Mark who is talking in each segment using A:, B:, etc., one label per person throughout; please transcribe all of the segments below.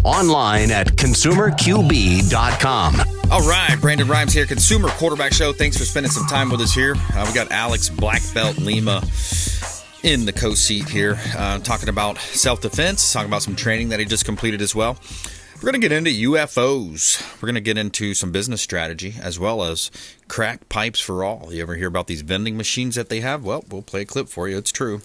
A: Online at consumerqb.com.
B: All right, Brandon Rhymes here, Consumer Quarterback Show. Thanks for spending some time with us here. We got Alex BlackBelt Lima in the co-seat here, talking about self-defense, talking about some training that he just completed as well. We're going to get into UFOs. We're going to get into some business strategy as well as crack pipes for all. You ever hear about these vending machines that they have? Well, we'll play a clip for you. It's true.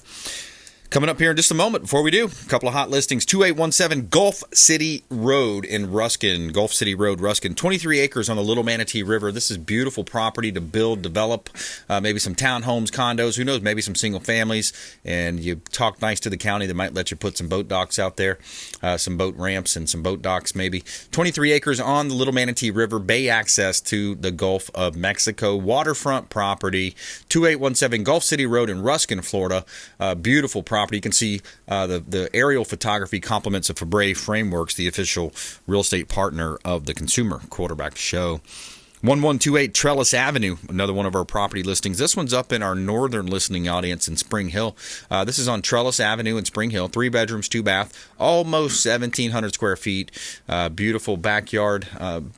B: Coming up here in just a moment. Before we do, a couple of hot listings. 2817 Gulf City Road in Ruskin. Gulf City Road, Ruskin. 23 acres on the Little Manatee River. This is beautiful property to build, develop, maybe some townhomes, condos, who knows, maybe some single families. And you talk nice to the county. They might let you put some boat docks out there, some boat ramps and some boat docks maybe. 23 acres on the Little Manatee River, bay access to the Gulf of Mexico. Waterfront property. 2817 Gulf City Road in Ruskin, Florida. Beautiful property. You can see the aerial photography complements of Fabre Frameworks, the official real estate partner of the Consumer Quarterback Show. 1128 Trellis Avenue, another one of our property listings. This one's up in our northern listening audience in Spring Hill. This is on Trellis Avenue in Spring Hill. 3 bedrooms, 2 bath, almost 1,700 square feet. Beautiful backyard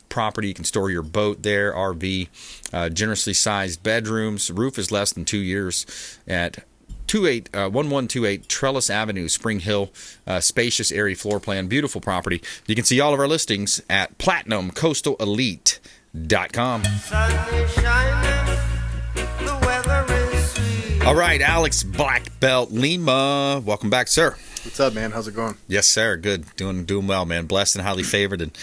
B: property. You can store your boat there, RV. Generously sized bedrooms. Roof is less than 2 years at 1128 Trellis Avenue, Spring Hill, spacious area floor plan, beautiful property. You can see all of our listings at PlatinumCoastalElite.com. All right, Alex BlackBelt Lima, welcome back, sir.
C: What's up, man? How's it going?
B: Yes, sir. Good. Doing well, man. Blessed and highly favored. And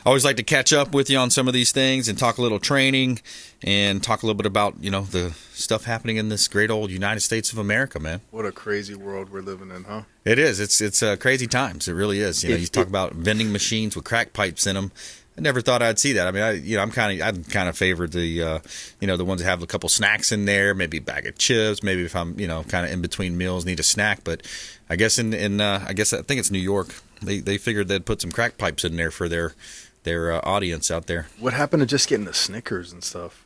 B: I always like to catch up with you on some of these things and talk a little training and talk a little bit about, the stuff happening in this great old United States of America, man.
C: What a crazy world we're living in, huh?
B: It is. It's crazy times. It really is. You talk about vending machines with crack pipes in them. I never thought I'd see that. I mean, I'm kind of favored the the ones that have a couple snacks in there, maybe a bag of chips, maybe if I'm kind of in between meals need a snack. But I guess I think it's New York. They figured they'd put some crack pipes in there for their audience out there.
C: What happened to just getting the Snickers and stuff?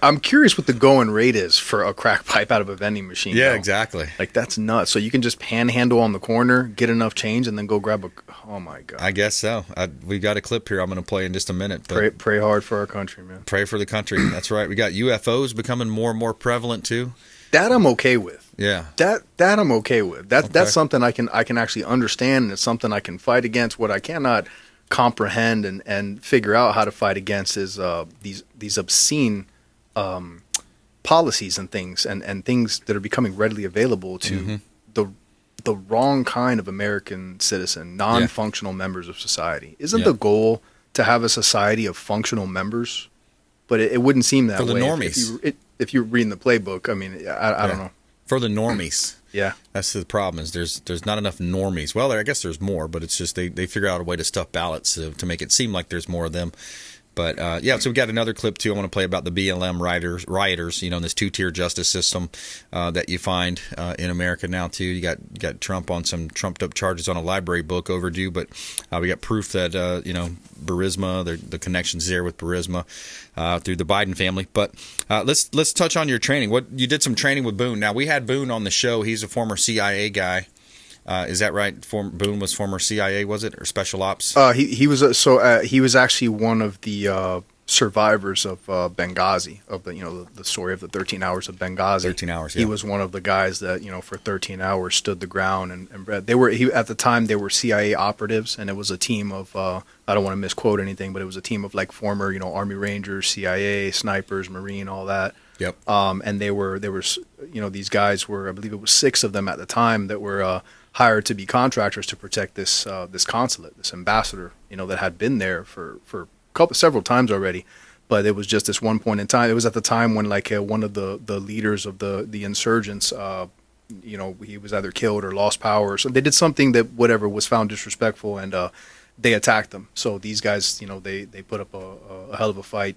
C: I'm curious what the going rate is for a crack pipe out of a vending machine.
B: Yeah, exactly.
C: Like, that's nuts. So you can just panhandle on the corner, get enough change, and then go grab oh my God.
B: I guess so. We got a clip here I'm going to play in just a minute. But
C: pray hard for our country, man.
B: Pray for the country. That's right. We got UFOs becoming more and more prevalent too.
C: That I'm okay with.
B: Yeah.
C: That I'm okay with. That's something I can actually understand, and it's something I can fight against. What I cannot comprehend and figure out how to fight against is these obscene policies and things and things that are becoming readily available to the wrong kind of American citizen, non-functional members of society. Isn't the goal to have a society of functional members? But it wouldn't seem that way.
B: For the normies.
C: If you're reading the playbook, I mean, I don't know.
B: For the normies.
C: Yeah. That's
B: the problem is there's not enough normies. Well, I guess there's more, but it's just they figure out a way to stuff ballots to make it seem like there's more of them. But, so we got another clip, too. I want to play about the BLM rioters, in this two-tier justice system that you find in America now, too. You got Trump on some trumped-up charges on a library book overdue, but we got proof that, Burisma, the connections there with Burisma through the Biden family. But let's touch on your training. You did some training with Boone. Now, we had Boone on the show. He's a former CIA guy. Is that right? Boone was former CIA, was it, or special ops?
C: He was he was actually one of the survivors of Benghazi, of the story of the 13 hours of Benghazi.
B: 13 hours. Yeah.
C: He was one of the guys that for 13 hours stood the ground and they were at the time they were CIA operatives, and it was a team of I don't want to misquote anything, but it was a team of like former Army Rangers, CIA, snipers, Marine, all that.
B: Yep.
C: And they were these guys were, I believe it was 6 of them at the time that were hired to be contractors to protect this consulate, this ambassador, that had been there for several times already. But it was just this one point in time. It was at the time when one of the leaders of the insurgents, he was either killed or lost power. So they did something that was found disrespectful, and they attacked them. So these guys, they put up a hell of a fight,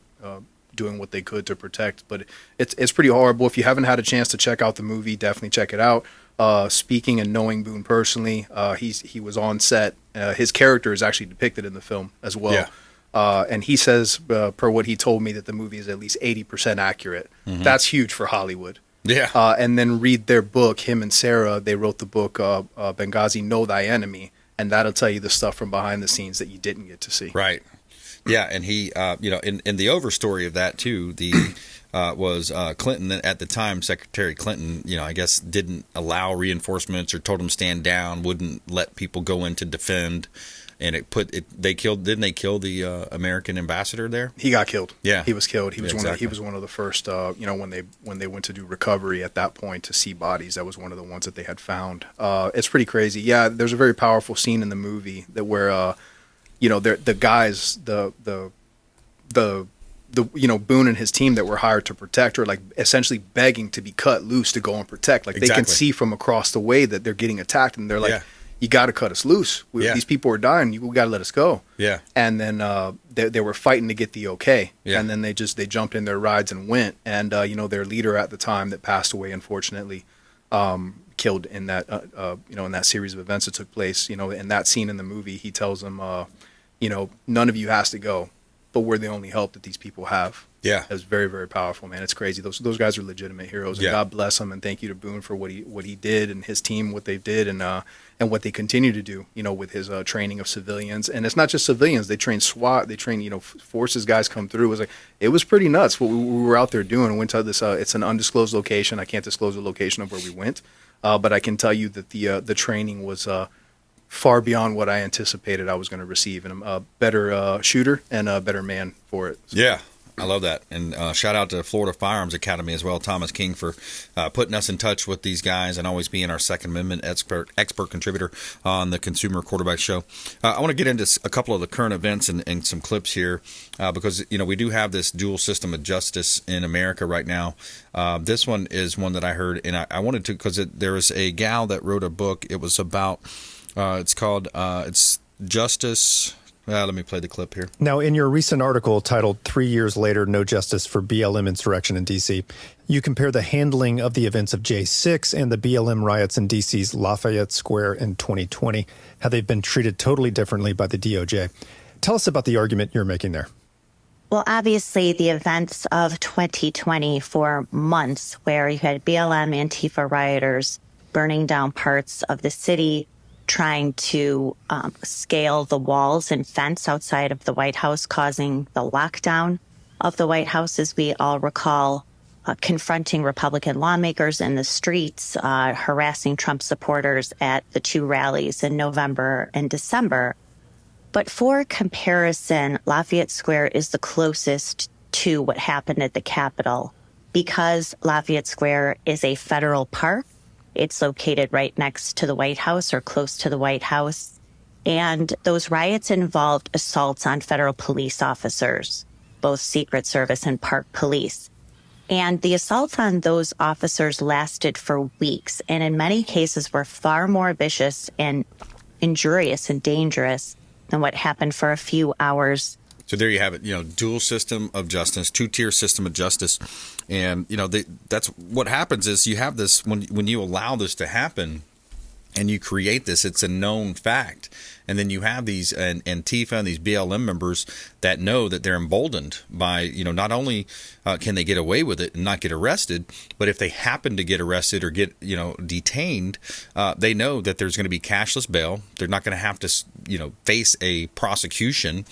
C: doing what they could to protect. But it's pretty horrible. If you haven't had a chance to check out the movie, definitely check it out. Speaking and knowing Boone personally, he was on set. His character is actually depicted in the film as well. Yeah. And he says, per what he told me, that the movie is at least 80% accurate. Mm-hmm. That's huge for Hollywood.
B: Yeah.
C: And then read their book. Him and Sarah, they wrote the book Benghazi, Know Thy Enemy. and that'll tell you the stuff from behind the scenes that you didn't get to see.
B: Right. Yeah, and he, in the overstory of that too, was Clinton at the time, Secretary Clinton, I guess didn't allow reinforcements or told him stand down, wouldn't let people go in to defend, and they killed the American ambassador there.
C: He got killed.
B: Yeah,
C: he was killed. He was
B: exactly.
C: he was one of the first. When they went to do recovery at that point to see bodies, that was one of the ones that they had found. It's pretty crazy. Yeah, there's a very powerful scene in the movie where the guys, Boone and his team that were hired to protect are like essentially begging to be cut loose to go and protect. Like they can see from across the way that they're getting attacked, and they're like, "You got to cut us loose. These people are dying. You got to let us go." Yeah. And then they were fighting to get the okay. Yeah. And then they jumped in their rides and went. And their leader at the time that passed away, unfortunately, killed in that in that series of events that took place. In that scene in the movie, he tells them, none of you has to go, but we're the only help that these people have. Yeah, it was very, very powerful, man. It's crazy. Those guys are legitimate heroes, and God bless them. And thank you to Boone for what he did, and his team, what they did, and what they continue to do. With his training of civilians, and it's not just civilians. They train SWAT. They train forces guys come through. It was pretty nuts what we were out there doing. Went to this. It's an undisclosed location. I can't disclose the location of where we went, but I can tell you that the training was far beyond what I anticipated I was going to receive, and I'm a better shooter and a better man for it. So. Yeah, I love that. And shout out to Florida Firearms Academy as well, Thomas King, for putting us in touch with these guys and always being our Second Amendment expert contributor on the Consumer Quarterback Show. I want to get into a couple of the current events and some clips here because, we do have this dual system of justice in America right now. This one is one that I heard, and I wanted to, because there was a gal that wrote a book. It was about... it's called it's Justice. Let me play the clip here. Now, in your recent article titled 3 Years Later, No Justice for BLM Insurrection in D.C., you compare the handling of the events of J6 and the BLM riots in D.C.'s Lafayette Square in 2020, how they've been treated totally differently by the DOJ. Tell us about the argument you're making there.
A: Well, obviously, the events of 2020 for months where you had BLM Antifa rioters burning down parts of the city, trying to scale the walls and fence outside of the White House, causing the lockdown of the White House, as we all recall, confronting Republican lawmakers in the streets, harassing Trump supporters at the two rallies in November and December. But for comparison, Lafayette Square is the closest to what happened at the Capitol because Lafayette Square is a federal park. It's located right next to the White House or close to the White House. And those riots involved assaults on federal police officers, both Secret Service and Park Police. And the assaults on those officers lasted for weeks, and in many cases were far more vicious and injurious and dangerous than what happened for a few hours.
B: So there you have it, dual system of justice, two-tier system of justice. And, that's what happens is you have this, when you allow this to happen and you create this, it's a known fact. And then you have these Antifa and these BLM members that know that they're emboldened by, not only can they get away with it and not get arrested, but if they happen to get arrested or get, detained, they know that there's going to be cashless bail. They're not going to have to, face a prosecution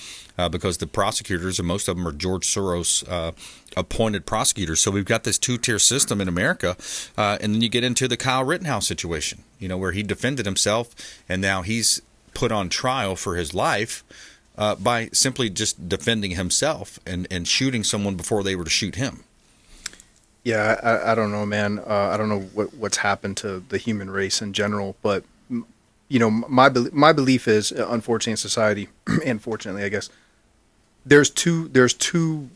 B: because the prosecutors, and most of them are George Soros appointed prosecutors. So we've got this two-tier system in America. And then you get into the Kyle Rittenhouse situation, where he defended himself and now he's put on trial for his life by simply just defending himself and shooting someone before they were to shoot him.
C: Yeah, I don't know, man. I don't know what's happened to the human race in general, but my belief is, unfortunately, in society, and fortunately, I guess, there's two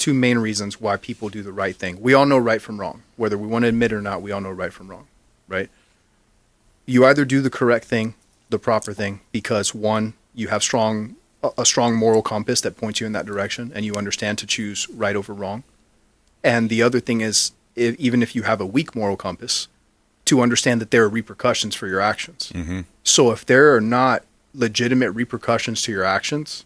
C: main reasons why people do the right thing. We all know right from wrong, whether we want to admit it or not. We all know right from wrong, right? You either do the correct thing, the proper thing, because one, you have a strong moral compass that points you in that direction, and you understand to choose right over wrong. And the other thing is, even if you have a weak moral compass, to understand that there are repercussions for your actions. Mm-hmm. So if there are not legitimate repercussions to your actions,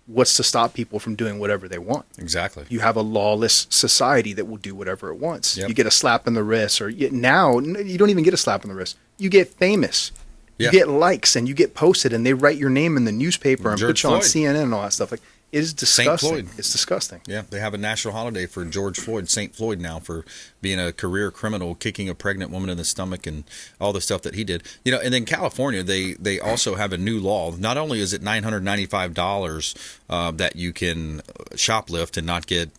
C: what's to stop people from doing whatever they want?
B: Exactly.
C: You have a lawless society that will do whatever it wants.
B: Yep.
C: You get a slap in the wrist, or now you don't even get a slap in the wrist. You get famous You get likes and you get posted and they write your name in the newspaper and put you on CNN and all that stuff. Like, it is disgusting. It's disgusting.
B: Yeah, they have a national holiday for George Floyd, St. Floyd now, for being a career criminal, kicking a pregnant woman in the stomach and all the stuff that he did. And then California, they also have a new law. Not only is it $995 that you can shoplift and not get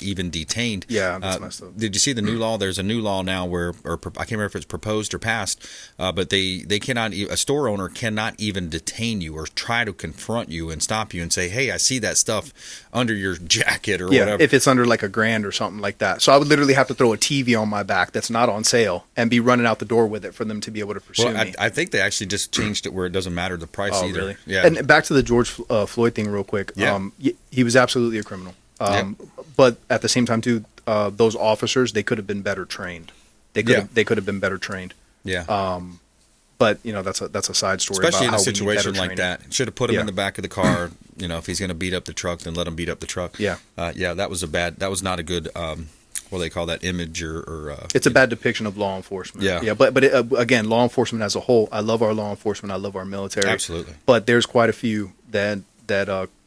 B: even detained.
C: Yeah, that's messed up.
B: Did you see the new law? There's a new law now where, I can't remember if it's proposed or passed, but they cannot, a store owner cannot even detain you or try to confront you and stop you and say, hey, I see that stuff under your jacket or whatever.
C: If it's under like $1,000 or something like that. So I would literally have to throw a TV on my back that's not on sale and be running out the door with it for them to be able to pursue me.
B: I think they actually just changed it where it doesn't matter the price either.
C: Really?
B: Yeah.
C: And back to the George Floyd thing real quick.
B: Yeah.
C: He was absolutely a criminal. But at the same time, too, those officers, they could have been better trained. They could have been better trained.
B: Yeah.
C: But that's a side story.
B: Especially
C: about
B: in a situation like that. Should have put him in the back of the car. If he's going to beat up the truck, then let him beat up the truck.
C: Yeah.
B: That was not a good. What do they call that, image or
C: it's a bad depiction of law enforcement.
B: Yeah.
C: But again, law enforcement as a whole, I love our law enforcement. I love our military.
B: Absolutely.
C: But there's quite a few that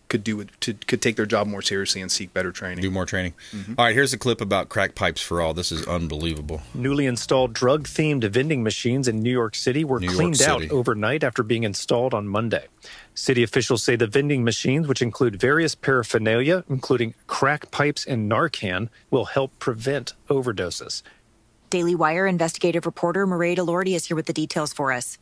C: could take their job more seriously and seek better training.
B: Do more training. Mm-hmm. All right, here's a clip about crack pipes for all. This is unbelievable.
D: Newly installed drug-themed vending machines in New York City were cleaned out overnight after being installed on Monday. City officials say the vending machines, which include various paraphernalia, including crack pipes and Narcan, will help prevent overdoses.
E: Daily Wire investigative reporter Mairead Elordi is here with the details for us.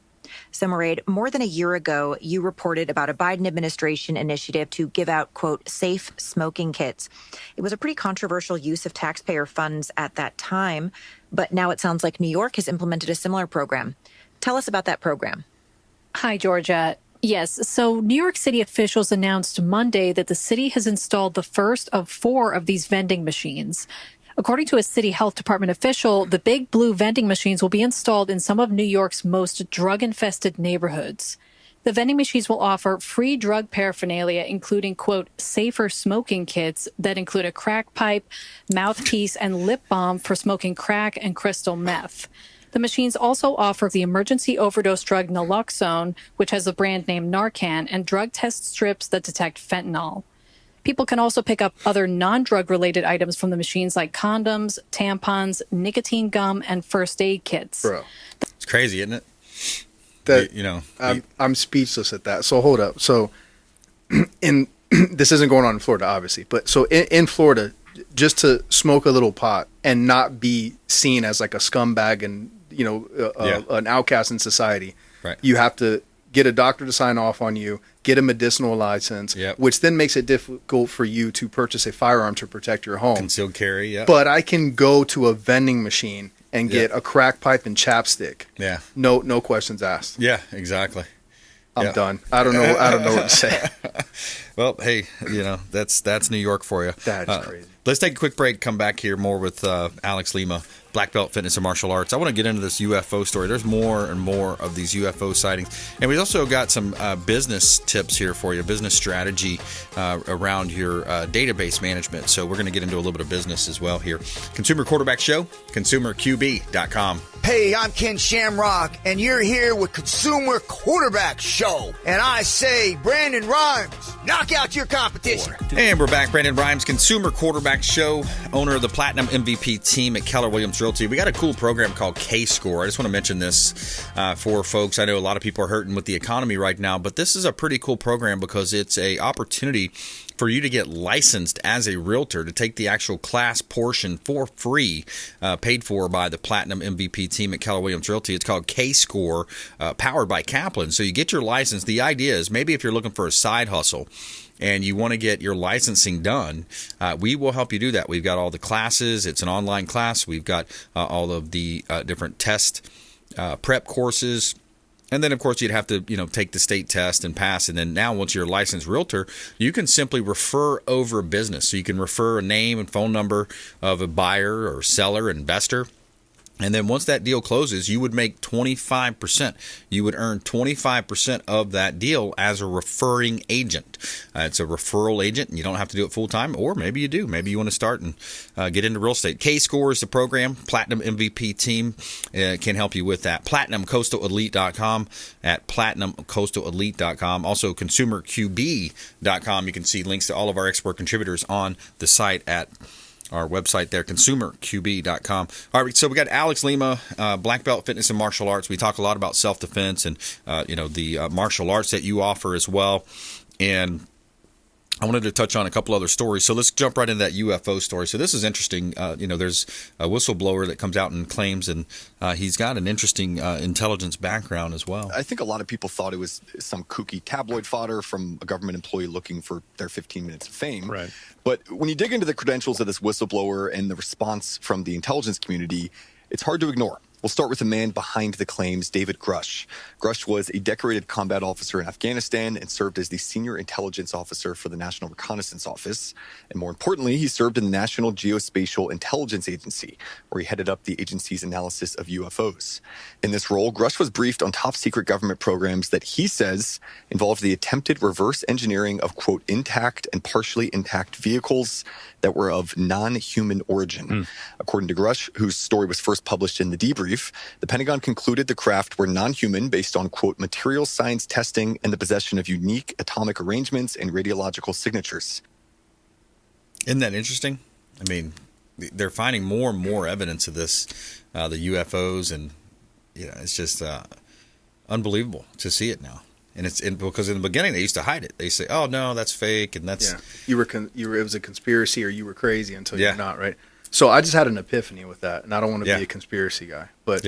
E: So, Mairead, more than a year ago, you reported about a Biden administration initiative to give out, quote, safe smoking kits. It was a pretty controversial use of taxpayer funds at that time, but now it sounds like New York has implemented a similar program. Tell us about that program.
F: Hi, Georgia. Yes, so New York City officials announced Monday that the city has installed the first of 4 of these vending machines. According to a city health department official, the big blue vending machines will be installed in some of New York's most drug-infested neighborhoods. The vending machines will offer free drug paraphernalia, including, quote, safer smoking kits that include a crack pipe, mouthpiece, and lip balm for smoking crack and crystal meth. The machines also offer the emergency overdose drug naloxone, which has the brand name Narcan, and drug test strips that detect fentanyl. People can also pick up other non-drug-related items from the machines like condoms, tampons, nicotine gum, and first aid kits.
C: Bro.
B: It's crazy, isn't it?
C: I'm speechless at that. So hold up. So this isn't going on in Florida, obviously, but so in Florida, just to smoke a little pot and not be seen as like a scumbag and an outcast in society,
B: right,
C: you have to get a doctor to sign off on you, get a medicinal license, which then makes it difficult for you to purchase a firearm to protect your home.
B: Concealed carry, yeah.
C: But I can go to a vending machine and get a crack pipe and chapstick.
B: Yeah.
C: No questions asked.
B: Yeah, exactly.
C: I'm done. I don't know what to say.
B: Well, hey, that's New York for you.
C: That is crazy.
B: Let's take a quick break. Come back here more with Alex Lima, Black Belt Fitness and Martial Arts. I want to get into this UFO story. There's more and more of these UFO sightings. And we've also got some business tips here for you, business strategy around your database management. So we're going to get into a little bit of business as well here. Consumer Quarterback Show, consumerqb.com.
G: Hey, I'm Ken Shamrock, and you're here with Consumer Quarterback Show. And I say, Brandon Rhymes, knock out your competition.
B: And we're back. Brandon Rhymes, Consumer Quarterback Show, owner of the Platinum MVP team at Keller Williams Realty. We got a cool program called K-Score. I just want to mention this for folks. I know a lot of people are hurting with the economy right now, but this is a pretty cool program because it's an opportunity for you to get licensed as a realtor, to take the actual class portion for free, paid for by the Platinum MVP team at Keller Williams Realty. It's called K-Score, powered by Kaplan. So you get your license. The idea is maybe if you're looking for a side hustle and you want to get your licensing done, we will help you do that. We've got all the classes. It's an online class. We've got all of the different test prep courses. And then, of course, you'd have to, take the state test and pass. And then now, once you're a licensed realtor, you can simply refer over a business. So you can refer a name and phone number of a buyer or seller, investor, And then once that deal closes, you would make 25%. You would earn 25% of that deal as a referring agent. It's a referral agent, and you don't have to do it full time, or maybe you do. Maybe you want to start and get into real estate. K-Score is the program. Platinum MVP team can help you with that. PlatinumCoastalElite.com at PlatinumCoastalElite.com. Also, ConsumerQB.com. You can see links to all of our expert contributors on the site at our website there, consumerqb.com. All right, so we got Alex Lima, Black Belt Fitness and Martial Arts. We talk a lot about self-defense and, the martial arts that you offer as well. And I wanted to touch on a couple other stories. So let's jump right into that UFO story. So this is interesting. There's a whistleblower that comes out and claims, and he's got an interesting intelligence background as well.
H: I think a lot of people thought it was some kooky tabloid fodder from a government employee looking for their 15 minutes of fame.
D: Right.
H: But when you dig into the credentials of this whistleblower and the response from the intelligence community, it's hard to ignore. We'll start with the man behind the claims, David Grush. Grush was a decorated combat officer in Afghanistan and served as the senior intelligence officer for the National Reconnaissance Office. And more importantly, he served in the National Geospatial Intelligence Agency, where he headed up the agency's analysis of UFOs. In this role, Grush was briefed on top secret government programs that he says involved the attempted reverse engineering of, quote, intact and partially intact vehicles that were of non-human origin. According to Grush, whose story was first published in The Debrief, the Pentagon concluded the craft were non-human based on, quote, material science testing and the possession of unique atomic arrangements and radiological signatures.
B: Isn't that interesting? I mean, they're finding more and more evidence of this, the UFOs, and it's just unbelievable to see it now. And because in the beginning they used to hide it. They say, "Oh no, that's fake," and that's
C: you were it was a conspiracy, or you were crazy until you're not, right? So I just had an epiphany with that, and I don't want to be a conspiracy guy, but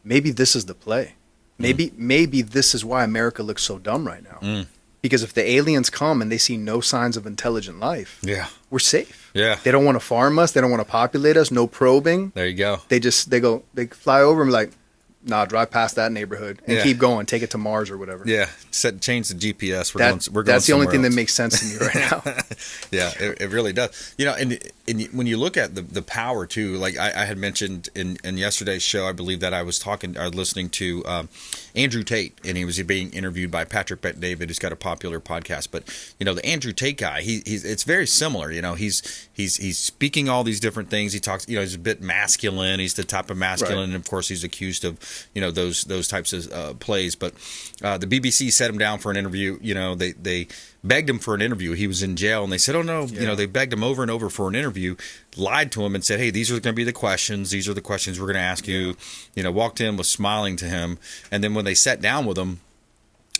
C: maybe this is the play. Maybe this is why America looks so dumb right now. Because if the aliens come and they see no signs of intelligent life, we're safe. They don't want to farm us. They don't want to populate us. No probing.
B: There you go.
C: They fly over and be like, nah, drive past that neighborhood and keep going. Take it to Mars or whatever.
B: Yeah, change the GPS. We're going
C: that's the only thing
B: else.
C: that makes sense to me right now.
B: Yeah, it really does. And when you look at the power too, like I had mentioned in yesterday's show, I believe that I was listening to Andrew Tate, and he was being interviewed by Patrick Bet-David, who's got a popular podcast. But the Andrew Tate guy, it's very similar. He's speaking all these different things. He talks. He's a bit masculine. He's the type of masculine, and of course he's accused of those types of plays. But the BBC set him down for an interview. They begged him for an interview. He was in jail, and they said, "Oh no!" They begged him over and over for an interview. Lied to him and said, "Hey, these are going to be the questions. These are the questions we're going to ask you." Walked in, was smiling to him, and then when they sat down with him,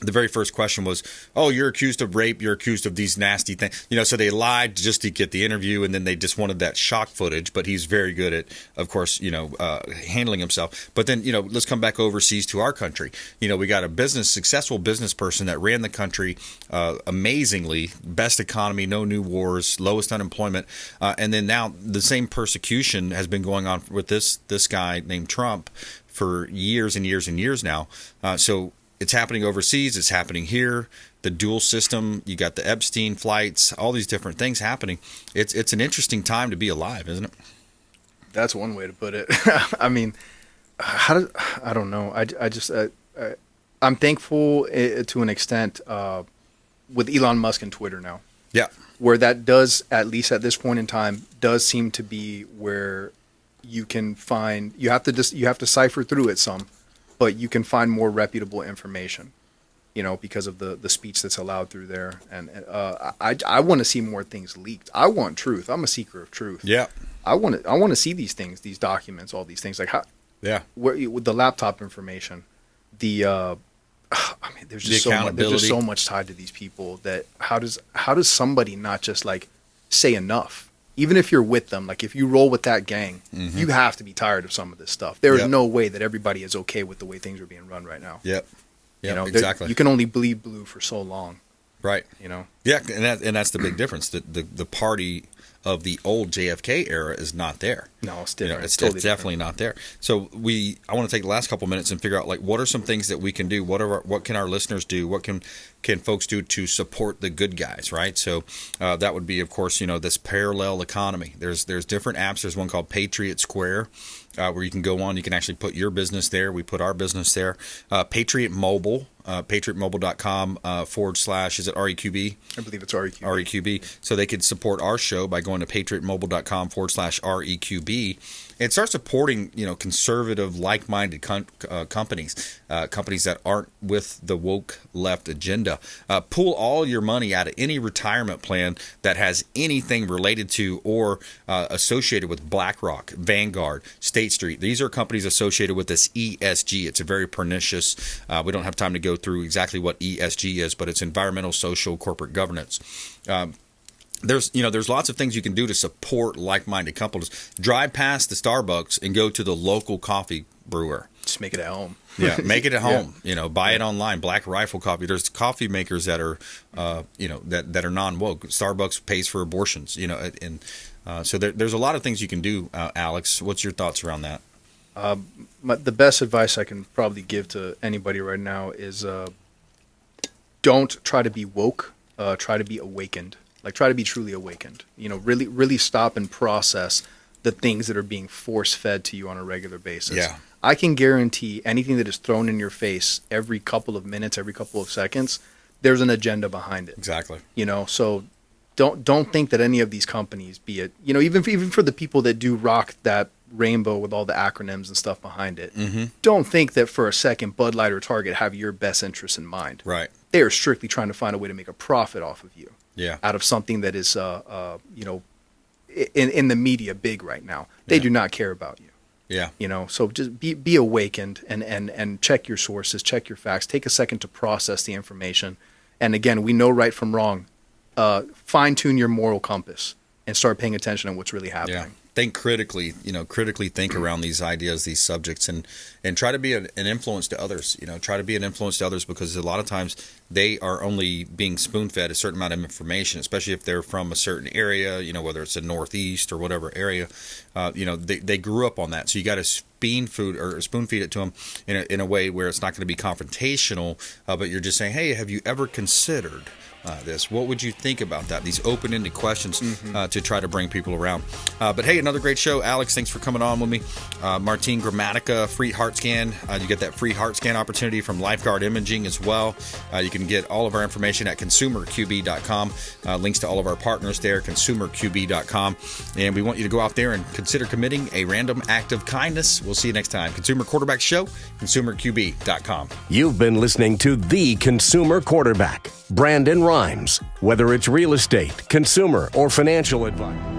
B: the very first question was, "Oh, you're accused of rape. You're accused of these nasty things." So they lied just to get the interview, and then they just wanted that shock footage. But he's very good at, of course, handling himself. But then, let's come back overseas to our country. We got a successful business person that ran the country amazingly, best economy, no new wars, lowest unemployment, and then now the same persecution has been going on with this guy named Trump for years and years and years now. So it's happening overseas. It's happening here. The dual system. You got the Epstein flights. All these different things happening. It's an interesting time to be alive, isn't it?
C: That's one way to put it. I mean, I don't know. I'm thankful to an extent with Elon Musk and Twitter now.
B: Yeah.
C: Where that does, at least at this point in time, does seem to be where you can find. You have to cipher through it some. But you can find more reputable information, because of the speech that's allowed through there. And I want to see more things leaked. I want truth. I'm a seeker of truth.
B: Yeah.
C: I want to see these things, these documents, all these things. Like with the laptop information, there's just so much tied to these people that how does somebody not just like say enough? Even if you're with them, like if you roll with that gang, you have to be tired of some of this stuff. There is no way that everybody is okay with the way things are being run right now.
B: Yep. Exactly.
C: You can only bleed blue for so long.
B: Right. Yeah, and that's the big difference. The party of the old JFK era is not there.
C: No, it's different.
B: It's definitely not there. So I want to take the last couple minutes and figure out, like, what are some things that we can do? What can our listeners do? What can folks do to support the good guys, right? So that would be, of course, this parallel economy. There's different apps. There's one called Patriot Square, where you can go on. You can actually put your business there. We put our business there. Patriot Mobile, patriotmobile.com / is it REQB?
C: I believe it's REQB.
B: REQB. So they could support our show by going to patriotmobile.com / REQB and start supporting, conservative, like-minded companies, companies that aren't with the woke left agenda. Pull all your money out of any retirement plan that has anything related to or associated with BlackRock, Vanguard, State Street. These are companies associated with this ESG. It's a very pernicious. We don't have time to go through exactly what ESG is, but it's environmental, social, corporate governance. There's lots of things you can do to support like-minded companies. Drive past the Starbucks and go to the local coffee brewer.
C: Just make it at home.
B: Yeah, make it at home. Buy it online. Black Rifle Coffee. There's coffee makers that are, that are non-woke. Starbucks pays for abortions. So there's a lot of things you can do. Alex, what's your thoughts around that?
C: The best advice I can probably give to anybody right now is don't try to be woke. Try to be awakened. Like, try to be truly awakened. Really, really stop and process the things that are being force-fed to you on a regular basis.
B: Yeah.
C: I can guarantee anything that is thrown in your face every couple of minutes, every couple of seconds, there's an agenda behind it.
B: Exactly.
C: So don't think that any of these companies, be it, even for the people that do rock that rainbow with all the acronyms and stuff behind it, don't think that for a second Bud Light or Target have your best interests in mind.
B: Right.
C: They are strictly trying to find a way to make a profit off of you.
B: Yeah.
C: Out of something that is, in the media big right now. They do not care about you.
B: Yeah.
C: So just be awakened and check your sources, check your facts, take a second to process the information. And again, we know right from wrong. Fine tune your moral compass and start paying attention to what's really happening.
B: Yeah. Think critically, critically think around these ideas, these subjects, and try to be an influence to others. Try to be an influence to others, because a lot of times they are only being spoon-fed a certain amount of information, especially if they're from a certain area, whether it's the Northeast or whatever area. They grew up on that. So you got to spoon feed it to them in a way where it's not going to be confrontational, but you're just saying, hey, have you ever considered this? What would you think about that? These open-ended questions to try to bring people around. But hey, another great show. Alex, thanks for coming on with me. Martine Gramatica, free heart scan. You get that free heart scan opportunity from Lifeguard Imaging as well. You can get all of our information at consumerqb.com. Links to all of our partners there, consumerqb.com. And we want you to go out there and consider committing a random act of kindness. We'll see you next time. Consumer Quarterback Show, consumerqb.com.
I: You've been listening to The Consumer Quarterback, Brandon Rhymes. Whether it's real estate, consumer, or financial advice.